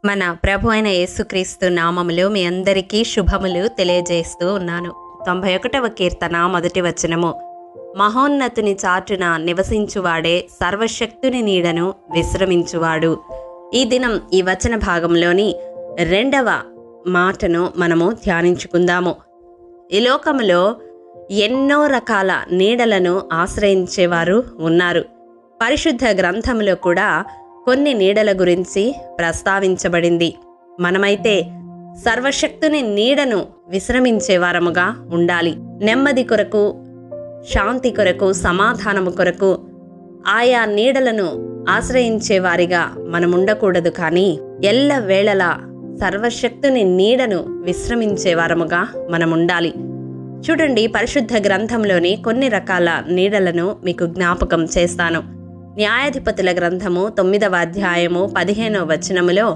మన ప్రభు అయిన యేసుక్రీస్తు నామములో మీ అందరికీ శుభములు తెలియజేస్తూ ఉన్నాను. 91వ కీర్తన 1వ వచనము. మహోన్నతుని చాటున నివసించువాడే సర్వశక్తుని నీడను విశ్రమించువాడు. ఈ దినం ఈ వచన భాగంలోని 2వ మాటను మనము ధ్యానించుకుందాము. ఈ లోకములో ఎన్నో రకాల నీడలను ఆశ్రయించేవారు ఉన్నారు. పరిశుద్ధ గ్రంథములో కూడా కొన్ని నీడల గురించి ప్రస్తావించబడింది. మనమైతే సర్వశక్తుని నీడను విశ్రమించేవారముగా ఉండాలి. నెమ్మది కొరకు, శాంతి కొరకు, సమాధానము కొరకు ఆయా నీడలను ఆశ్రయించేవారిగా మనం ఉండకూడదు. కానీ ఎల్లవేళలా సర్వశక్తుని నీడను విశ్రమించేవారముగా మనం ఉండాలి. చూడండి, పరిశుద్ధ గ్రంథంలోని కొన్ని రకాల నీడలను మీకు జ్ఞాపకం చేస్తాను. న్యాయాధిపతుల గ్రంథము 9వ అధ్యాయము 15వ వచనములో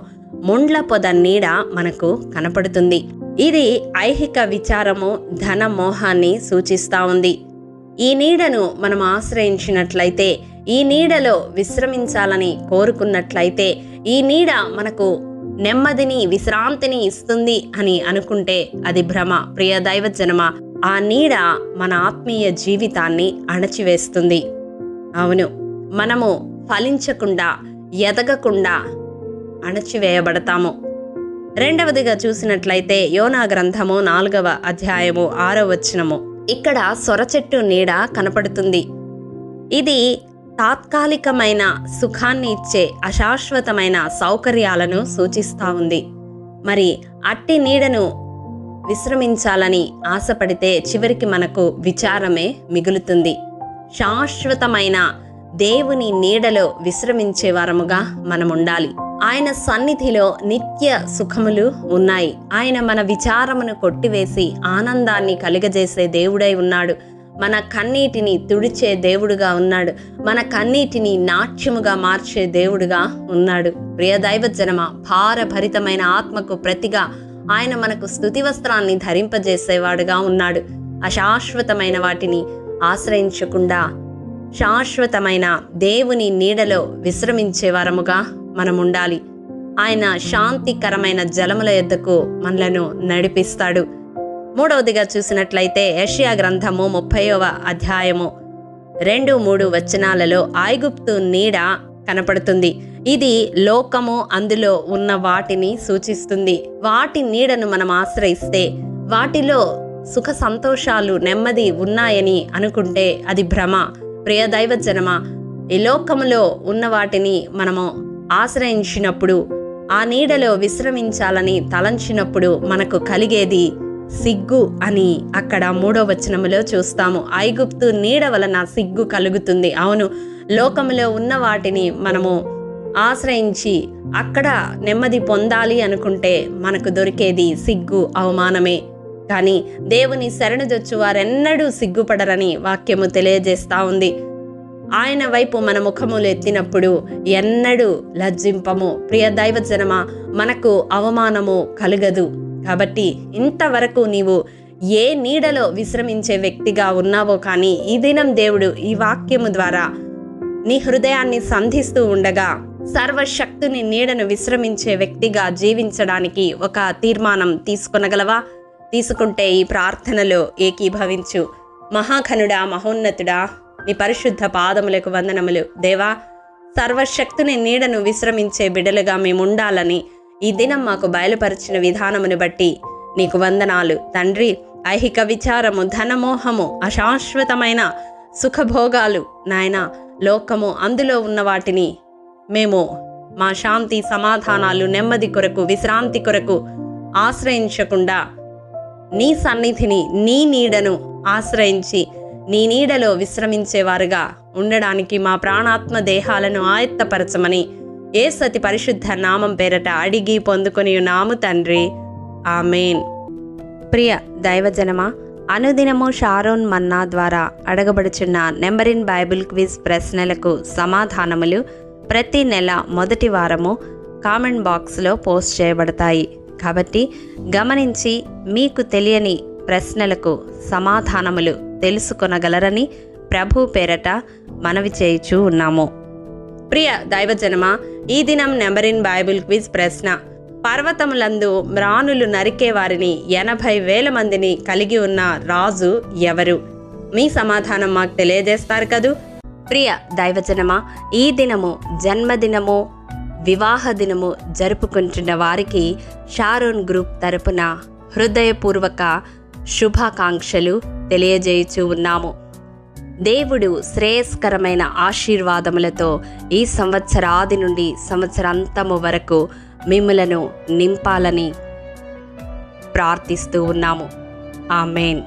ముండ్ల పొద నీడ మనకు కనపడుతుంది. ఇది ఐహిక విచారము, ధన మోహాన్ని సూచిస్తూ ఉంది. ఈ నీడను మనం ఆశ్రయించినట్లయితే, ఈ నీడలో విశ్రమించాలని కోరుకున్నట్లయితే, ఈ నీడ మనకు నెమ్మదిని, విశ్రాంతిని ఇస్తుంది అని అనుకుంటే అది భ్రమ. ప్రియ దైవజనమా, ఆ నీడ మన ఆత్మీయ జీవితాన్ని అణచివేస్తుంది. అవును, మనము ఫలించకుండా, ఎదగకుండా అణచివేయబడతాము. రెండవదిగా చూసినట్లయితే యోనా గ్రంథము 4వ అధ్యాయము 6వ వచనము. ఇక్కడ సొరచెట్టు నీడ కనపడుతుంది. ఇది తాత్కాలికమైన సుఖాన్ని ఇచ్చే అశాశ్వతమైన సౌకర్యాలను సూచిస్తూ ఉంది. మరి అట్టి నీడను విశ్రమించాలని ఆశపడితే చివరికి మనకు విచారమే మిగులుతుంది. శాశ్వతమైన దేవుని నీడలో విశ్రమించే వారముగా మనం ఉండాలి. ఆయన సన్నిధిలో నిత్య సుఖములు ఉన్నాయి. ఆయన మన విచారమును కొట్టివేసి ఆనందాన్ని కలుగజేసే దేవుడై ఉన్నాడు. మన కన్నీటిని తుడిచే దేవుడుగా ఉన్నాడు. మన కన్నీటిని నాట్యముగా మార్చే దేవుడుగా ఉన్నాడు. ప్రియ దైవజనమ, భారభరితమైన ఆత్మకు ప్రతిగా ఆయన మనకు స్తుతి వస్త్రాన్ని ధరింపజేసేవాడుగా ఉన్నాడు. అశాశ్వతమైన వాటిని ఆశ్రయించకుండా శాశ్వతమైన దేవుని నీడలో విశ్రమించే వారముగా మనం ఉండాలి. ఆయన శాంతికరమైన జలముల యొద్దకు మనలను నడిపిస్తాడు. మూడవదిగా చూసినట్లయితే యెషయా గ్రంథము 30వ అధ్యాయము 2-3 వచనాలలో ఐగుప్తు నీడ కనపడుతుంది. ఇది లోకము, అందులో ఉన్న వాటిని సూచిస్తుంది. వాటి నీడను మనం ఆశ్రయిస్తే, వాటిలో సుఖ సంతోషాలు, నెమ్మది ఉన్నాయని అనుకుంటే అది భ్రమ. ప్రియ దైవజనమా, ఈ లోకములో ఉన్న వాటిని మనము ఆశ్రయించినప్పుడు, ఆ నీడలో విశ్రమించాలని తలంచినప్పుడు మనకు కలిగేది సిగ్గు అని అక్కడ 3వ వచనములో చూస్తాము. ఐగుప్తు నీడ వలన సిగ్గు కలుగుతుంది. అవును, లోకములో ఉన్న వాటిని మనము ఆశ్రయించి అక్కడ నెమ్మది పొందాలి అనుకుంటే మనకు దొరికేది సిగ్గు, అవమానమే. కానీ దేవుని శరణుజొచ్చు వారెన్నడూ సిగ్గుపడరని వాక్యము తెలియజేస్తా ఉంది. ఆయన వైపు మన ముఖములు ఎత్తినప్పుడు ఎన్నడూ లజ్జింపము. ప్రియ దైవజనమా, మనకు అవమానము కలుగదు. కాబట్టి ఇంతవరకు నీవు ఏ నీడలో విశ్రమించే వ్యక్తిగా ఉన్నావో కానీ ఈ దినం దేవుడు ఈ వాక్యము ద్వారా నీ హృదయాన్ని సంధిస్తూ ఉండగా, సర్వశక్తుని నీడను విశ్రమించే వ్యక్తిగా జీవించడానికి ఒక తీర్మానం తీసుకొనగలవా? తీసుకుంటే ఈ ప్రార్థనలో ఏకీభవించు. మహాఘనుడా, మహోన్నతుడా, నీ పరిశుద్ధ పాదములకు వందనములు. దేవా, సర్వశక్తుని నీడను విశ్రమించే బిడలుగా మేము ఉండాలని ఈ దినం మాకు బయలుపరిచిన విధానమును బట్టి నీకు వందనాలు తండ్రి. ఐహిక విచారము, ధనమోహము, అశాశ్వతమైన సుఖభోగాలు, నాయన లోకము, అందులో ఉన్న వాటిని మేము మా శాంతి, సమాధానాలు, నెమ్మది కొరకు, విశ్రాంతి కొరకు ఆశ్రయించకుండా నీ సన్నిధిని, నీ నీడను ఆశ్రయించి నీ నీడలో విశ్రమించేవారుగా ఉండడానికి మా ప్రాణాత్మ దేహాలను ఆయత్తపరచమని యేసు అతి పరిశుద్ధ నామం పేరట అడిగి పొందుకొని ఉన్నాము తండ్రి, ఆమేన్. ప్రియ దైవజనమా, అనుదినము షారోన్ మన్నా ద్వారా అడగబడుచున్న నెంబర్ ఇన్ బైబిల్ క్విజ్ ప్రశ్నలకు సమాధానములు ప్రతి నెల మొదటి వారము కామెంట్ బాక్స్లో పోస్ట్ చేయబడతాయి. కాబట్టి గమనించి మీకు తెలియని ప్రశ్నలకు సమాధానములు తెలుసుకొనగలరని ప్రభు పేరట మనవి చేయుచూ ఉన్నాము. ప్రియ దైవజనమా, ఈ దినం నెంబర్ ఇన్ బైబిల్ క్విజ్ ప్రశ్న: పర్వతములందు మ్రానులు నరికే వారిని 80,000 మందిని కలిగి ఉన్న రాజు ఎవరు? మీ సమాధానం మాకు తెలియజేస్తారు కదూ. ప్రియ దైవజనమా, ఈ దినము జన్మదినము, వివాహ దినము జరుపుకుంటున్న వారికి షారోన్ గ్రూప్ తరపున హృదయపూర్వక శుభాకాంక్షలు తెలియజేయుచూ ఉన్నాము. దేవుడు శ్రేయస్కరమైన ఆశీర్వాదములతో ఈ సంవత్సరాది నుండి సంవత్సరాంతము వరకు మిమ్ములను నింపాలని ప్రార్థిస్తూ ఉన్నాము. ఆమేన్.